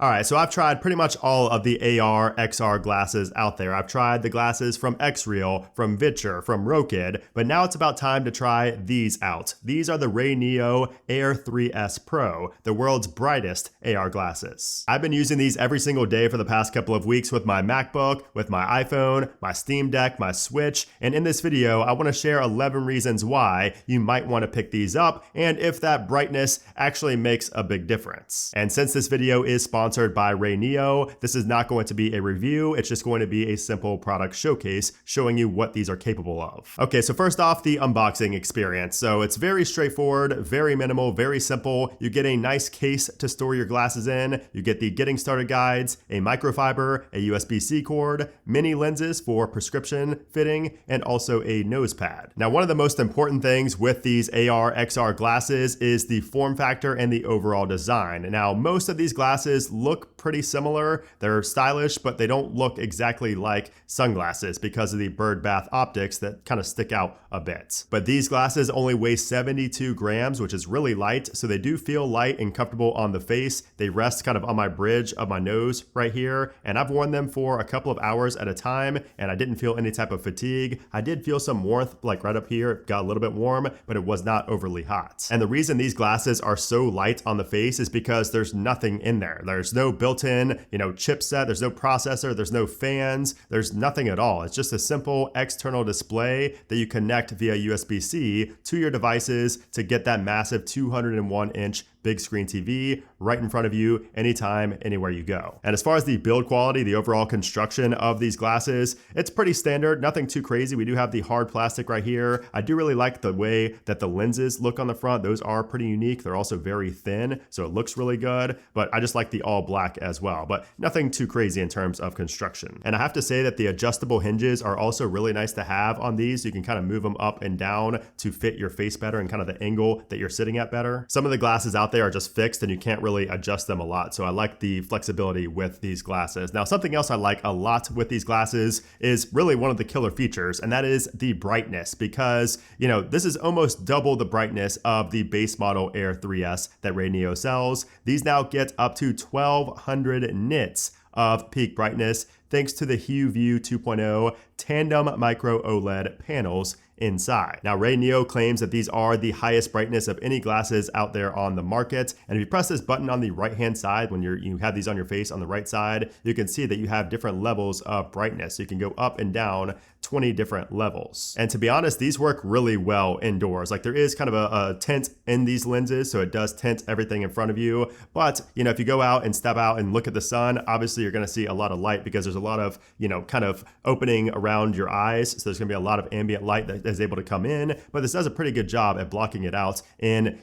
All right, so I've tried pretty much all of the AR, XR glasses out there. I've tried the glasses from Xreal, from Vitcher, from Rokid, but now it's about time to try these out. These are the RayNeo Air 3S Pro, the world's brightest AR glasses. I've been using these every single day for the past couple of weeks with my MacBook, with my iPhone, my Steam Deck, my Switch, and in this video, I want to share 11 reasons why you might want to pick these up and if that brightness actually makes a big difference. And since this video is sponsored by RayNeo, this is not going to be a review, it's just going to be a simple product showcase showing you what these are capable of. Okay, so first off, the unboxing experience. So it's very straightforward, very minimal, very simple. You get a nice case to store your glasses in, you get the getting started guides, a microfiber, a USB-C cord, mini lenses for prescription fitting, and also a nose pad. Now, one of the most important things with these AR, XR glasses is the form factor and the overall design. Now, most of these glasses look pretty similar. They're stylish, but they don't look exactly like sunglasses because of the bird bath optics that kind of stick out a bit. But these glasses only weigh 72 grams, which is really light. So they do feel light and comfortable on the face. They rest kind of on my bridge of my nose right here. And I've worn them for a couple of hours at a time and I didn't feel any type of fatigue. I did feel some warmth like right up here. It got a little bit warm, but it was not overly hot. And the reason these glasses are so light on the face is because there's nothing in there. There's no built-in, chipset, there's no processor, there's no fans, there's nothing at all. It's just a simple external display that you connect via USB-C to your devices to get that massive 201-inch big screen TV right in front of you anytime, anywhere you go. And as far as the build quality, the overall construction of these glasses, it's pretty standard, nothing too crazy. We do have the hard plastic right here. I do really like the way that the lenses look on the front. Those are pretty unique. They're also very thin, so it looks really good, but I just like the all black as well, but nothing too crazy in terms of construction. And I have to say that the adjustable hinges are also really nice to have on these. You can kind of move them up and down to fit your face better and kind of the angle that you're sitting at better. Some of the glasses out there are just fixed and you can't really adjust them a lot. So I like the flexibility with these glasses. Now, something else I like a lot with these glasses is really one of the killer features, and that is the brightness, because, this is almost double the brightness of the base model Air 3S that RayNeo sells. These now get up to 1200 nits of peak brightness thanks to the HuView 2.0 tandem micro OLED panels inside. Now, RayNeo claims that these are the highest brightness of any glasses out there on the market. And if you press this button on the right-hand side, when you have these on your face on the right side, you can see that you have different levels of brightness. So you can go up and down 20 different levels. And to be honest, these work really well indoors. Like there is kind of a tint in these lenses, so it does tint everything in front of you. But, if you go out and step out and look at the sun, obviously you're gonna see a lot of light because there's a lot of, kind of opening around your eyes. So there's gonna be a lot of ambient light that is able to come in, but this does a pretty good job at blocking it out in,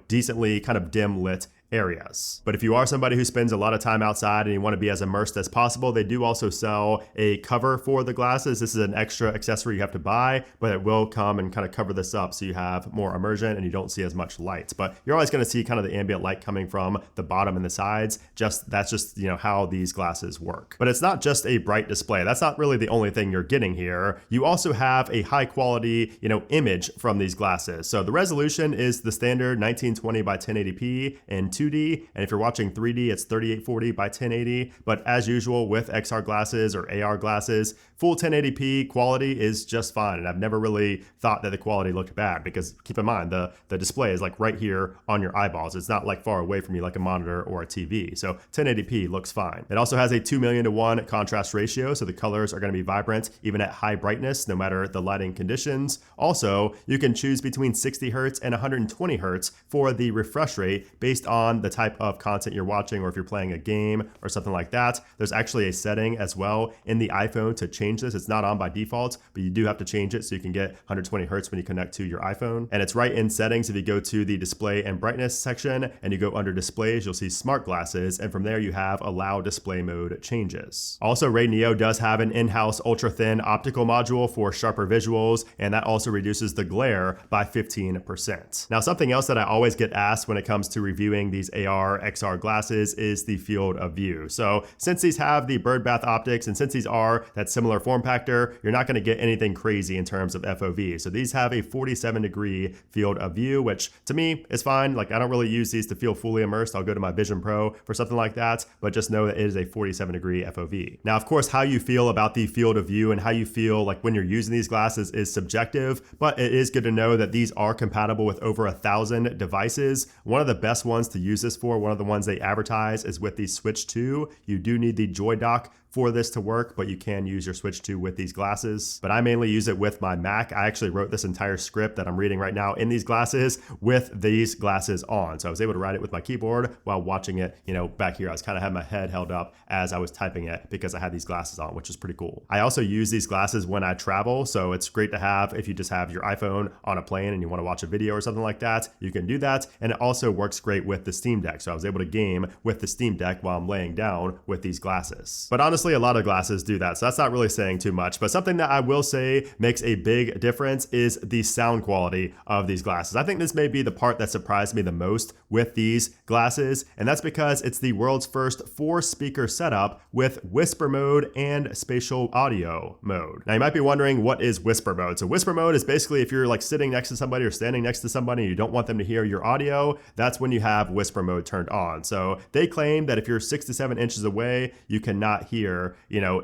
decently kind of dim lit areas. But if you are somebody who spends a lot of time outside and you want to be as immersed as possible, they do also sell a cover for the glasses. This is an extra accessory you have to buy, but it will come and kind of cover this up so you have more immersion and you don't see as much light. But you're always going to see kind of the ambient light coming from the bottom and the sides. That's just how these glasses work. But it's not just a bright display. That's not really the only thing you're getting here. You also have a high quality, image from these glasses. So the resolution is the standard 1920 by 1080p and 2D, and if you're watching 3D, it's 3840 by 1080. But as usual with XR glasses or AR glasses, full 1080p quality is just fine. And I've never really thought that the quality looked bad because keep in mind, the display is like right here on your eyeballs. It's not like far away from you like a monitor or a TV. So 1080p looks fine. It also has a 2,000,000:1 contrast ratio, so the colors are going to be vibrant even at high brightness, no matter the lighting conditions. Also, you can choose between 60 Hertz and 120 Hertz for the refresh rate based on the type of content you're watching, or if you're playing a game or something like that. There's actually a setting as well in the iPhone to change this. It's not on by default, but you do have to change it so you can get 120 Hertz when you connect to your iPhone. And it's right in settings. If you go to the display and brightness section and you go under displays, you'll see smart glasses. And from there you have allow display mode changes. Also, RayNeo does have an in-house ultra thin optical module for sharper visuals, and that also reduces the glare by 15%. Now, something else that I always get asked when it comes to reviewing these these AR, XR glasses is the field of view. So since these have the birdbath optics and since these are that similar form factor, you're not going to get anything crazy in terms of FOV. So these have a 47-degree field of view, which to me is fine. Like I don't really use these to feel fully immersed. I'll go to my Vision Pro for something like that, but just know that it is a 47-degree FOV. Now, of course, how you feel about the field of view and how you feel like when you're using these glasses is subjective, but it is good to know that these are compatible with over 1,000 devices. One of the best ones to use this for, one of the ones they advertise, is with the Switch 2. You do need the Joy Dock for this to work, but you can use your Switch 2 with these glasses. But I mainly use it with my Mac. I actually wrote this entire script that I'm reading right now in these glasses with these glasses on. So I was able to write it with my keyboard while watching it, back here. I was kind of had my head held up as I was typing it because I had these glasses on, which is pretty cool. I also use these glasses when I travel. So it's great to have if you just have your iPhone on a plane and you want to watch a video or something like that, you can do that. And it also works great with the Steam Deck. So I was able to game with the Steam Deck while I'm laying down with these glasses. But honestly, a lot of glasses do that, so that's not really saying too much. But something that I will say makes a big difference is the sound quality of these glasses. I think this may be the part that surprised me the most with these glasses, and that's because it's the world's first 4-speaker setup with whisper mode and spatial audio mode. Now you might be wondering, what is whisper mode? So whisper mode is basically if you're like sitting next to somebody or standing next to somebody and you don't want them to hear your audio, that's when you have whisper mode turned on. So they claim that if you're 6 to 7 inches away, you cannot hear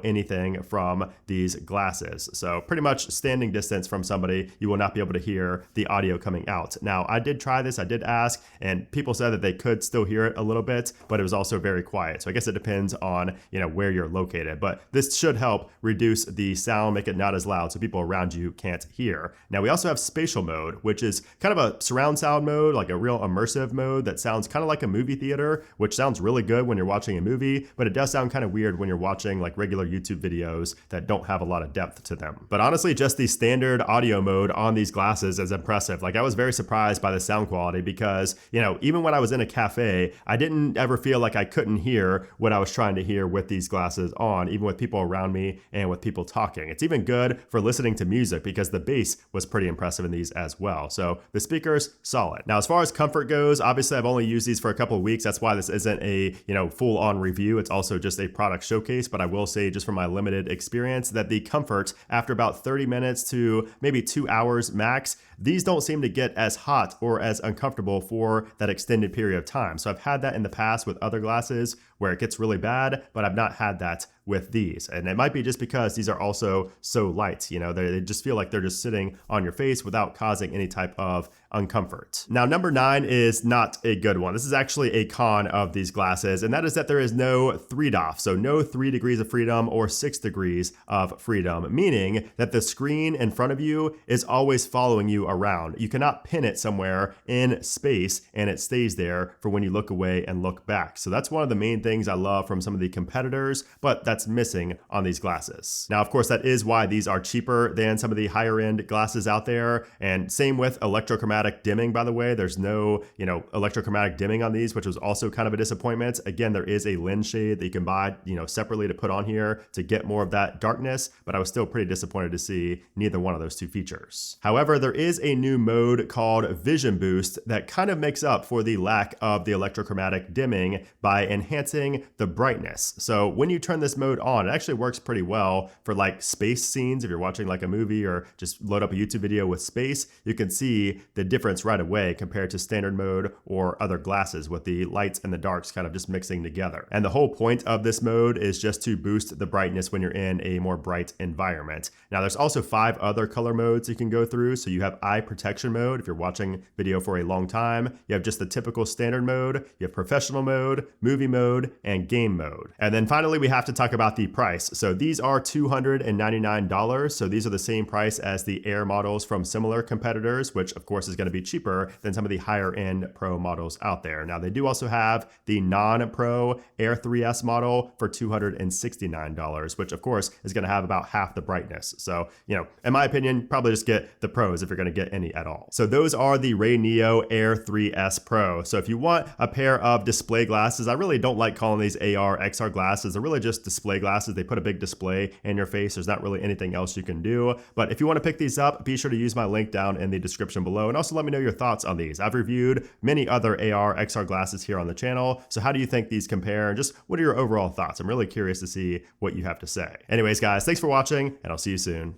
anything from these glasses. So pretty much standing distance from somebody, you will not be able to hear the audio coming out. Now, I did try this, I did ask, and people said that they could still hear it a little bit, but it was also very quiet. So I guess it depends on, where you're located, but this should help reduce the sound, make it not as loud so people around you can't hear. Now, we also have spatial mode, which is kind of a surround sound mode, like a real immersive mode that sounds kind of like a movie theater, which sounds really good when you're watching a movie, but it does sound kind of weird when you're watching like regular YouTube videos that don't have a lot of depth to them. But honestly, just the standard audio mode on these glasses is impressive. Like I was very surprised by the sound quality because, even when I was in a cafe, I didn't ever feel like I couldn't hear what I was trying to hear with these glasses on, even with people around me and with people talking. It's even good for listening to music because the bass was pretty impressive in these as well. So the speakers, solid. Now, as far as comfort goes, obviously I've only used these for a couple of weeks. That's why this isn't a, full on review. It's also just a product showcase, but I will say just from my limited experience that the comfort after about 30 minutes to maybe 2 hours max, these don't seem to get as hot or as uncomfortable for that extended period of time. So I've had that in the past with other glasses where it gets really bad, but I've not had that with these. And it might be just because these are also so light, they just feel like they're just sitting on your face without causing any type of uncomfort. Now, number 9 is not a good one. This is actually a con of these glasses, and that is that there is no 3DOF, so no 3 degrees of freedom or 6 degrees of freedom, meaning that the screen in front of you is always following you around. You cannot pin it somewhere in space and it stays there for when you look away and look back. So that's one of the main things I love from some of the competitors, but that's missing on these glasses. Now, of course, that is why these are cheaper than some of the higher end glasses out there. And same with electrochromatic dimming, by the way. There's no, electrochromatic dimming on these, which was also kind of a disappointment. Again, there is a lens shade that you can buy, separately to put on here to get more of that darkness, but I was still pretty disappointed to see neither one of those two features. However, there is a new mode called Vision Boost that kind of makes up for the lack of the electrochromatic dimming by enhancing the brightness. So when you turn this mode on, it actually works pretty well for like space scenes. If you're watching like a movie or just load up a YouTube video with space, you can see the difference right away compared to standard mode or other glasses with the lights and the darks kind of just mixing together. And the whole point of this mode is just to boost the brightness when you're in a more bright environment. Now, there's also 5 other color modes you can go through. So you have eye protection mode if you're watching video for a long time. You have just the typical standard mode. You have professional mode, movie mode, and game mode. And then finally, we have to talk about the price. So these are $299. So these are the same price as the Air models from similar competitors, which of course is going to be cheaper than some of the higher end Pro models out there. Now, they do also have the non-Pro Air 3S model for $269, which of course is going to have about half the brightness. So, in my opinion, probably just get the Pros if you're going to get any at all. So those are the RayNeo Air 3S Pro. So if you want a pair of display glasses, I really don't like calling these AR, XR glasses. They're really just display glasses. They put a big display in your face. There's not really anything else you can do. But if you want to pick these up, be sure to use my link down in the description below. And also let me know your thoughts on these. I've reviewed many other AR, XR glasses here on the channel. So how do you think these compare? And just what are your overall thoughts? I'm really curious to see what you have to say. Anyways, guys, thanks for watching, and I'll see you soon.